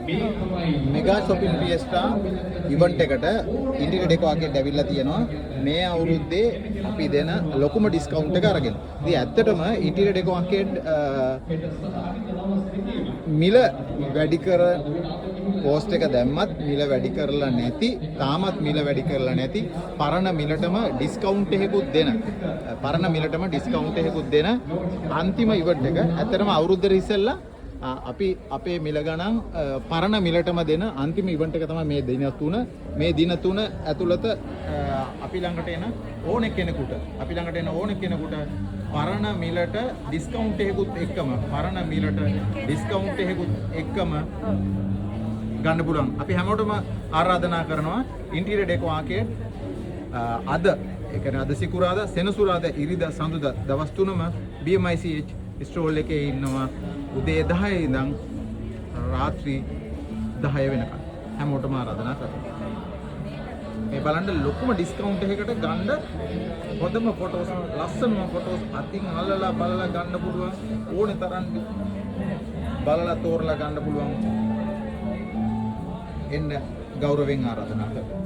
Mega shopping fiesta event එකට interior ඩෙකෝ Arcade ඇවිල්ලා තියෙනවා මේ අවුරුද්දේ අපි දෙන ලොකුම ඩිස්කවුන්ට් එක අරගෙන. ඉතින් ඇත්තටම ඉන්ටීරියර් ඩෙකෝ ආකේඩ් මිල වැඩි කර පෝස්ට් එක දැම්මත් මිල වැඩි කරලා නැති තාමත් මිල වැඩි කරලා නැති පරණ මිලටම ඩිස්කවුන්ට් එකකුත් දෙන පරණ මිලටම ඩිස්කවුන්ට් එකකුත් දෙන අන්තිම ඉවෙන්ට් එක. ඇත්තටම අවුරුද්දේ ඉස්සෙල්ලා අපි අපේ මිල ගණන් පරණ මිලටම දෙන අන්තිම ඉවෙන්ට් එක තමයි මේ දින තුන ඇතුළත අපි ළඟට එන ඕනෙ කෙනෙකුට පරණ මිලට ඩිස්කවුන්ට් එකකුත් එක්කම ගන්න පුළුවන්. අපි හැමෝටම ආරාධනා කරනවා ඉන්ටීරියර් ඩෙකෝ ආකේඩ් අද ඒ කියන්නේ අද සිකුරාදා සෙනසුරාදා ඉරිදා සඳුදා දවස් තුනම BMICH ස්ටෝල් එකේ ඉන්නවා උදේ 10 ඉඳන් රාත්‍රී 10 වෙනකම්. හැමෝටම ආරාධනා කරනවා. මේ බලන්න ලොකුම ඩිස්කවුන්ට් එකකට ගන්න හොඳම ෆොටෝස් ලස්සනම ෆොටෝස් අතින් අල්ලලා බලලා ගන්න පුළුවන් ඕනේ තරම් බලලා තෝරලා ගන්න පුළුවන්. එන්න ගෞරවයෙන් ආරාධනා කරනවා.